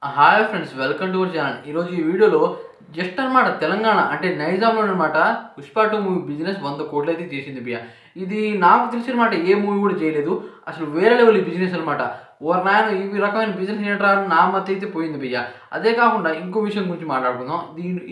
Hi friends, welcome to our channel. ఈరోజు ఈ వీడియోలో జస్ట్ అనమాట తెలంగాణ అంటే నైజాంలో అనమాట పుష్ప 2 మూవీ బిజినెస్ 100 కోట్లు అయితే చేసింది భయ్య. ఇది నాకు తెలిసిన మాట ఏ మూవీ కూడా చేయలేదు. అసలు వేరే లెవెల్ బిజినెస్ అనమాట. ఓర్ నాయన ఈ రకమైన బిజినెస్ ఏంట్రా అని నా మత అయితే పోయింది భయ్య. అదే కాకుండా ఇంకో విషయం గురించి మాట్లాడుకుందాం.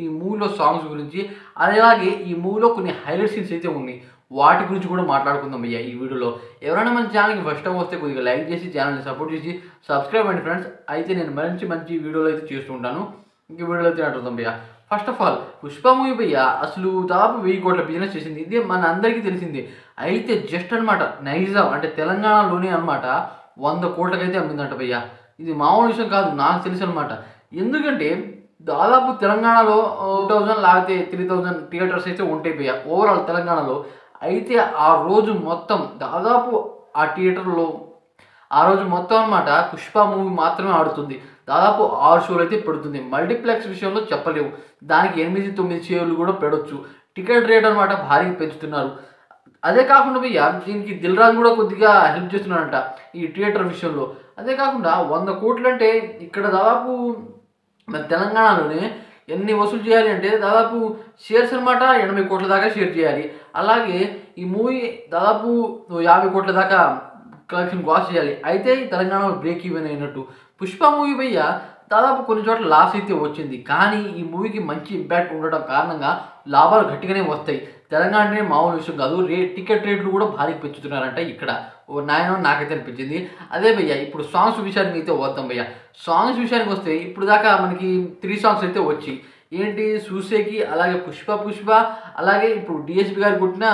ఈ మూవీలో సాంగ్స్ గురించి, అలాగే ఈ మూవీలో కొన్ని హైలైట్ సీన్స్ అయితే ఉన్నాయి. వాటి గురించి కూడా మాట్లాడుకుందాం భయ్య ఈ వీడియోలో. ఎవరైనా మన ఛానల్కి ఫస్ట్ టైం వస్తే కొద్దిగా లైక్ చేసి ఛానల్ని సపోర్ట్ చేసి సబ్స్క్రైబ్ అండి ఫ్రెండ్స్. అయితే నేను మంచి వీడియోలు అయితే చేస్తూ ఉంటాను. ఇంక వీడియోలో అయితే అంటున్నాం భయ్య. First of all Pushpa movie భయ్య అసలు దాదాపు 1000 కోట్ల బిజినెస్ చేసింది. ఇది మన అందరికీ తెలిసింది. అయితే జస్ట్ అనమాట నైజాం అంటే తెలంగాణలోనే అనమాట 100 కోట్లకైతే అమ్మిందంట భయ్య. ఇది మామూలు విషయం కాదు, నాకు తెలుసు అనమాట. ఎందుకంటే దాదాపు తెలంగాణలో 2000 లేకపోతే 3000 థియేటర్స్ అయితే ఉంటాయి భయ్య ఓవరాల్ తెలంగాణలో. అయితే ఆ రోజు మొత్తం దాదాపు ఆ థియేటర్లో ఆ రోజు మొత్తం అనమాట పుష్ప మూవీ మాత్రమే ఆడుతుంది. దాదాపు 6 షోలు అయితే పెడుతుంది. మల్టీప్లెక్స్ విషయంలో చెప్పలేవు, దానికి 8-9 షోలు కూడా పెడవచ్చు. టికెట్ రేట్ అనమాట భారీగా పెంచుతున్నారు. అదే కాకుండా భయ్య దీనికి దిల్ రాజు కూడా కొద్దిగా హెల్ప్ చేస్తున్నాడంట ఈ థియేటర్ విషయంలో. అదే కాకుండా 100 కోట్లు అంటే ఇక్కడ దాదాపు మన తెలంగాణలోనే ఎన్ని వసూలు చేయాలి అంటే దాదాపు షేర్స్ అనమాట 80 కోట్ల దాకా షేర్ చేయాలి. అలాగే ఈ మూవీ దాదాపు 50 కోట్ల దాకా కలెక్షన్ గ్రాస్ చేయాలి. అయితే తెలంగాణలో బ్రేక్ ఈవెన్ అయినట్టు. పుష్ప మూవీ భయ్య దాదాపు కొన్ని చోట్ల లాస్ అయితే వచ్చింది. కానీ ఈ మూవీకి మంచి ఇంపాక్ట్ ఉండడం కారణంగా లాభాలు గట్టిగానే వస్తాయి. తెలంగాణనే మామూలు విషయం కాదు. టికెట్ రేట్లు కూడా భారీ పెంచుతున్నారంట ఇక్కడ. నాకైతే అనిపించింది. అదే భయ్య ఇప్పుడు సాంగ్స్ విషయానికి అయితే వద్దాం భయ్య. సాంగ్స్ విషయానికి వస్తే ఇప్పుడు దాకా మనకి 3 సాంగ్స్ అయితే వచ్చి ఏంటి చూసేకి, అలాగే పుష్ప అలాగే ఇప్పుడు డిఎస్పి గారు కొట్టిన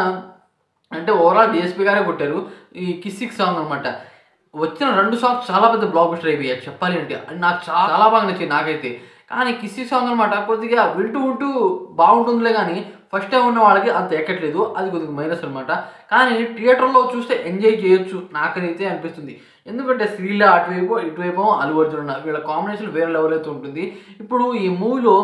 అంటే ఓవరాల్ డిఎస్పి గారే కొట్టారు ఈ కిస్సిక్ సాంగ్ అనమాట. వచ్చిన 2 సాంగ్స్ చాలా పెద్ద బ్లాక్ బస్టర్ అయిపోయాయి చెప్పాలి అంటే. నాకు చాలా బాగా నచ్చింది నాకైతే. కానీ కిస్సిక్ సాంగ్ అనమాట కొద్దిగా వింటూ బాగుంటుందిలే, కానీ ఫస్ట్ టైం ఉన్న వాళ్ళకి అంత ఎక్కట్లేదు. అది కొద్దిగా మైనస్ అనమాట. కానీ థియేటర్లో చూస్తే ఎంజాయ్ చేయొచ్చు నాకైతే అనిపిస్తుంది. ఎందుకంటే శ్రీలా ఇటువైపు అల్లు అర్జున్ వీళ్ళ కాంబినేషన్ వేరే లెవెల్ అయితే ఉంటుంది. ఇప్పుడు ఈ మూవీలో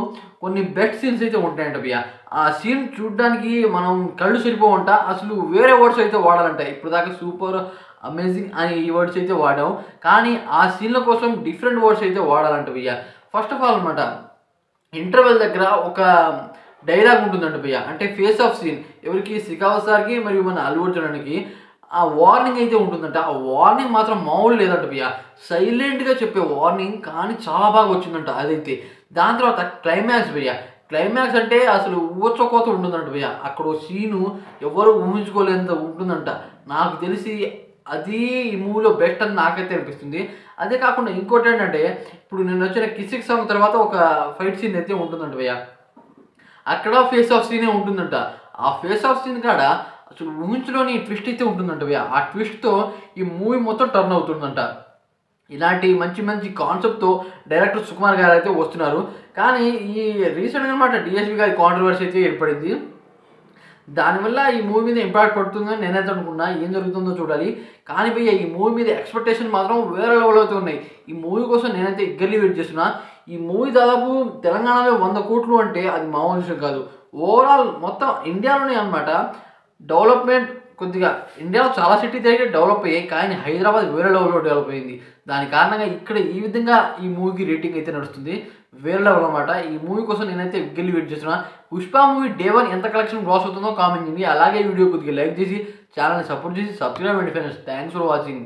కొన్ని బెస్ట్ సీన్స్ అయితే ఉంటాయంట భయ్య. ఆ సీన్ చూడడానికి మనం కళ్ళు సరిపోవంట. అసలు వేరే వర్డ్స్ అయితే వాడాలంట. ఇప్పుడు దాకా సూపర్ అమేజింగ్ అని ఈ వర్డ్స్ అయితే వాడాం, కానీ ఆ సీన్ల కోసం డిఫరెంట్ వర్డ్స్ అయితే వాడాలంట భయ్య. ఫస్ట్ ఆఫ్ ఆల్ అనమాట ఇంటర్వెల్ దగ్గర ఒక డైలాగ్ ఉంటుందంట భయ్య. అంటే ఫేస్ ఆఫ్ సీన్ ఎవరికి, శిఖావత్ సార్కి మరియు మన అల్లు అర్జున్కి ఆ వార్నింగ్ అయితే ఉంటుందంట. ఆ వార్నింగ్ మాత్రం మామూలు లేదంట భయ్య. సైలెంట్గా చెప్పే వార్నింగ్, కానీ చాలా బాగా వచ్చిందంట అదైతే. దాని తర్వాత క్లైమాక్స్ భయ్య. క్లైమాక్స్ అంటే అసలు ఊచకోత ఉంటుందంట భయ్య. అక్కడ సీను ఎవరు ఊహించుకోలేంత ఉంటుందంట. నాకు తెలిసి అది ఈ మూవీలో బెస్ట్ అని నాకైతే అనిపిస్తుంది. అదే కాకుండా ఇంకోటి ఏంటంటే ఇప్పుడు నేను వచ్చిన కిసిక్ సాంగ్ తర్వాత ఒక ఫైట్ సీన్ అయితే ఉంటుందంట భయ్య. అక్కడ ఫేస్ ఆఫ్ సీనే ఉంటుందంట. ఆ ఫేస్ ఆఫ్ సీన్ కాడ అసలు ఊహించులోని ట్విస్ట్ అయితే ఉంటుందంట భయ్య. ఆ ట్విస్ట్తో ఈ మూవీ మొత్తం టర్న్ అవుతుందంట. ఇలాంటి మంచి కాన్సెప్ట్తో డైరెక్టర్ సుకుమార్ గారు అయితే వస్తున్నారు. కానీ ఈ రీసెంట్గా అనమాట డిఎస్పి గారి కాంట్రవర్సీ అయితే ఏర్పడింది. దానివల్ల ఈ మూవీ మీద ఇంపాక్ట్ పడుతుందని నేనైతే అనుకున్నా. ఏం జరుగుతుందో చూడాలి. కానీ భయ్య ఈ మూవీ మీద ఎక్స్పెక్టేషన్ మాత్రం వేరే లెవెల్ అయితే ఉన్నాయి. ఈ మూవీ కోసం నేనైతే ఎగ్గర్లీ వెయిట్ చేస్తున్నా. ఈ మూవీ దాదాపు తెలంగాణలో 100 కోట్లు అంటే అది మామూలు విషయం కాదు. ఓవరాల్ మొత్తం ఇండియాలోనే అనమాట డెవలప్మెంట్. కొద్దిగా ఇండియాలో చాలా సిటీస్ అయితే డెవలప్ అయ్యాయి, కానీ హైదరాబాద్ వేరే లెవెల్లో డెవలప్ అయింది. దాని కారణంగా ఇక్కడ ఈ విధంగా ఈ మూవీకి రేటింగ్ అయితే నడుస్తుంది. వేరే లెవెల్ అనమాట. ఈ మూవీ కోసం నేనైతే ఎగ్గర్లీ వెయిట్ చేస్తున్నా. పుష్ప మూవీ డే 1 ఎంత కలెక్షన్ గ్రాస్ అవుతుందో కామెంట్ చేయండి. అలాగే వీడియో కొద్దిగా లైక్ చేసి ఛానల్ని సపోర్ట్ చేసి సబ్స్క్రైబ్ అండి ఫ్రెండ్స్. Thanks for watching.